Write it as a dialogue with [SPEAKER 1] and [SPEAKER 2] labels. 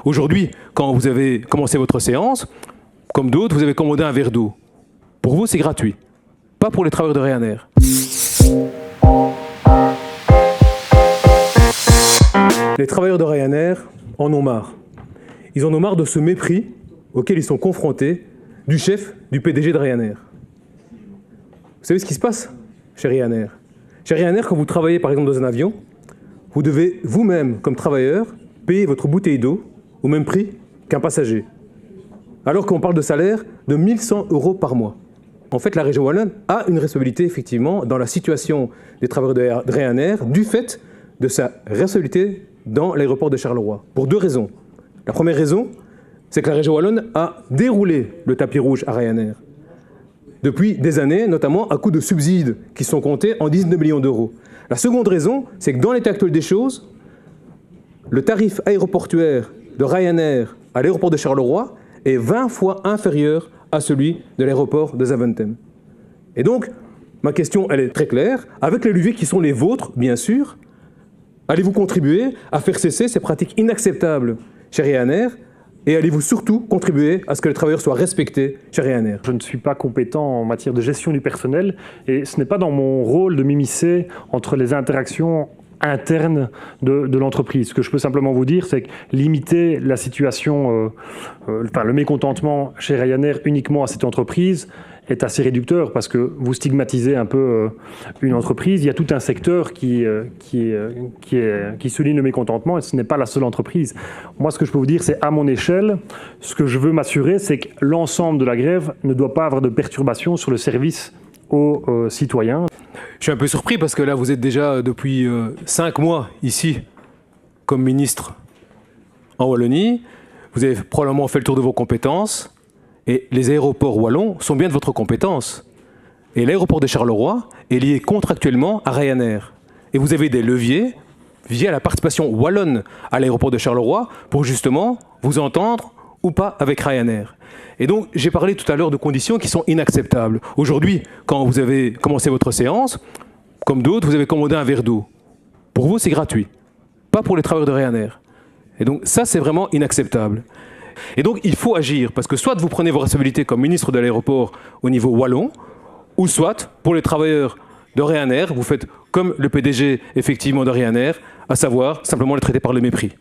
[SPEAKER 1] Aujourd'hui, quand vous avez commencé votre séance, comme d'autres, vous avez commandé un verre d'eau. Pour vous, c'est gratuit. Pas pour les travailleurs de Ryanair. Les travailleurs de Ryanair en ont marre. Ils en ont marre de ce mépris auquel ils sont confrontés du chef, du PDG de Ryanair. Vous savez ce qui se passe chez Ryanair? Chez Ryanair, quand vous travaillez par exemple dans un avion, vous devez vous-même, comme travailleur, payer votre bouteille d'eau au même prix qu'un passager. Alors qu'on parle de salaire de 1 100 € par mois. En fait, la région wallonne a une responsabilité, effectivement, dans la situation des travailleurs de Ryanair, du fait de sa responsabilité dans l'aéroport de Charleroi, pour 2 raisons. La première raison, c'est que la région wallonne a déroulé le tapis rouge à Ryanair. Depuis des années, notamment à coup de subsides qui sont comptés en 19 millions d'euros. La seconde raison, c'est que dans l'état actuel des choses, le tarif aéroportuaire de Ryanair à l'aéroport de Charleroi est 20 fois inférieur à celui de l'aéroport de Zaventem. Et donc, ma question, elle est très claire. Avec les leviers qui sont les vôtres, bien sûr, allez-vous contribuer à faire cesser ces pratiques inacceptables chez Ryanair et allez-vous surtout contribuer à ce que les travailleurs soient respectés chez Ryanair?
[SPEAKER 2] Je ne suis pas compétent en matière de gestion du personnel et ce n'est pas dans mon rôle de m'immiscer entre les interactions interne de l'entreprise. Ce que je peux simplement vous dire, c'est que limiter la situation, le mécontentement chez Ryanair uniquement à cette entreprise est assez réducteur parce que vous stigmatisez un peu une entreprise. Il y a tout un secteur qui souligne le mécontentement et ce n'est pas la seule entreprise. Moi, ce que je peux vous dire, c'est à mon échelle, ce que je veux m'assurer, c'est que l'ensemble de la grève ne doit pas avoir de perturbations sur le service aux citoyens.
[SPEAKER 1] Je suis un peu surpris parce que là, vous êtes déjà depuis 5 mois ici comme ministre en Wallonie. Vous avez probablement fait le tour de vos compétences et les aéroports wallons sont bien de votre compétence. Et l'aéroport de Charleroi est lié contractuellement à Ryanair. Et vous avez des leviers via la participation wallonne à l'aéroport de Charleroi pour justement vous entendre ou pas avec Ryanair. Et donc, j'ai parlé tout à l'heure de conditions qui sont inacceptables. Aujourd'hui, quand vous avez commencé votre séance, comme d'autres, vous avez commandé un verre d'eau. Pour vous, c'est gratuit. Pas pour les travailleurs de Ryanair. Et donc, ça, c'est vraiment inacceptable. Et donc, il faut agir, parce que soit vous prenez vos responsabilités comme ministre de l'aéroport au niveau wallon, ou soit, pour les travailleurs de Ryanair, vous faites comme le PDG, effectivement, de Ryanair, à savoir simplement les traiter par le mépris.